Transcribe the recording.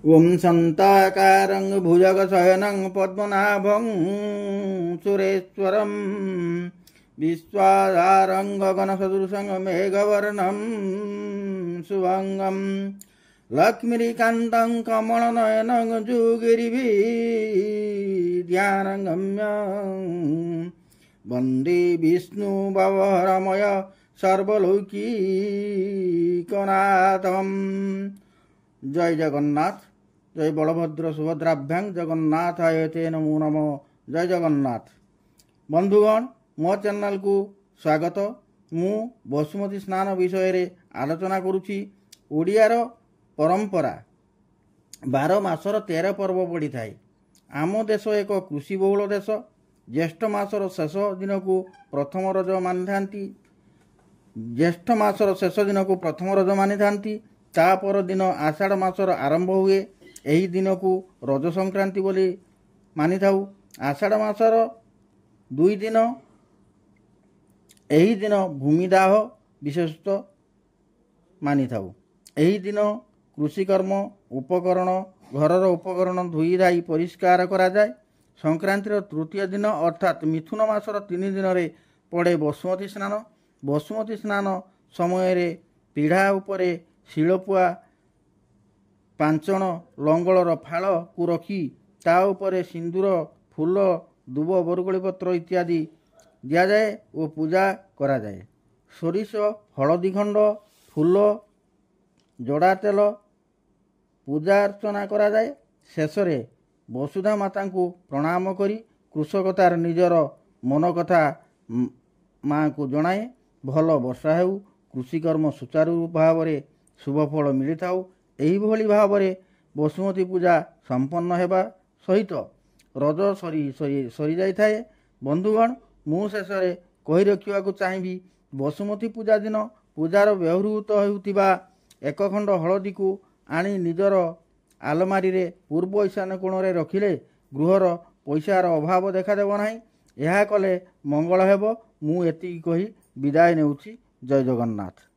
ओं शान्ताकारं भुजगशयनं पद्मनाभं सुरेश्वरं विश्वाधारं गगनसदृशं मेघवर्णं शुभंगं लक्ष्मीकान्तं कमलनयनं जुगिरिभिर्ध्यानगम्यं वन्दे विष्णुभवरमय सर्वलौकिकनाथम्। जय जगन्नाथ। जय बलभद्र सुभद्राभ्यां जगन्नाथाय ते नमो नमः। जय जगन्नाथ। बंधुगण, मो चैनल को स्वागत। मु बसुमती स्नान विषय रे आलोचना करुछि। ओडियार परंपरा 12 मासर 13 पर्व पड़ी थाए। आम देश एक कृषि बहुल देश। ज्येष्ठ मासर शेष दिन को प्रथम रज मानि थांती। ज्येष्ठ मासर शेष दिन को प्रथम रज मानि थांती। तापर दिन आषाढ़ मासर आरंभ हुए। यही दिन को रज संक्रांति बोली मानि थाउ। आषाढ़ मासर 2 दिन यही दिन भूमिदाह विशेषतः मानि थाउ। यही दिन कृषिकर्म उपकरण घरर उपकरण धोई धाई परिष्कार करा जाए। संक्रांतिर तृतीय दिन अर्थात मिथुन मासर 3 दिन रे पड़े बसुमती स्नान। बसुमती स्नान समय रे पीढ़ा उपरे शिलपुआ पांचण लंगलर फाल को रखी ता उपरे सिंदूर फूल दुब बरगोली पत्र इत्यादि दिया जाए और पूजा करा जाए। सोरिष हलदी खंड फूल जोड़ा तेल पूजा अर्चना करा जाए। शेष रे वसुधा माता को प्रणाम करी कृषक तार निजर मन कथा माँ को जनाए। भल वर्षा हेउ कृषिकर्म सुचारू भाव में शुभ फल मिली थाउ। एही भली भाव में बसुमती पूजा संपन्न हेबा सहित रज सरी जाई थाए। बंधुगण, मु शेष रे कहि रखिबाकु चाहिबी बसुमती पूजा दिन पूजार व्यवहृत हेउतिबा एक खंड हलदी को आनी निजर आलमारी रे पूर्व ईशान कोण रे रखिले गृहर पैसार अभाव देखा देव नाही। यह कले मंगल हेब। मु एति कहि विदाय नेउछि। जय जगन्नाथ।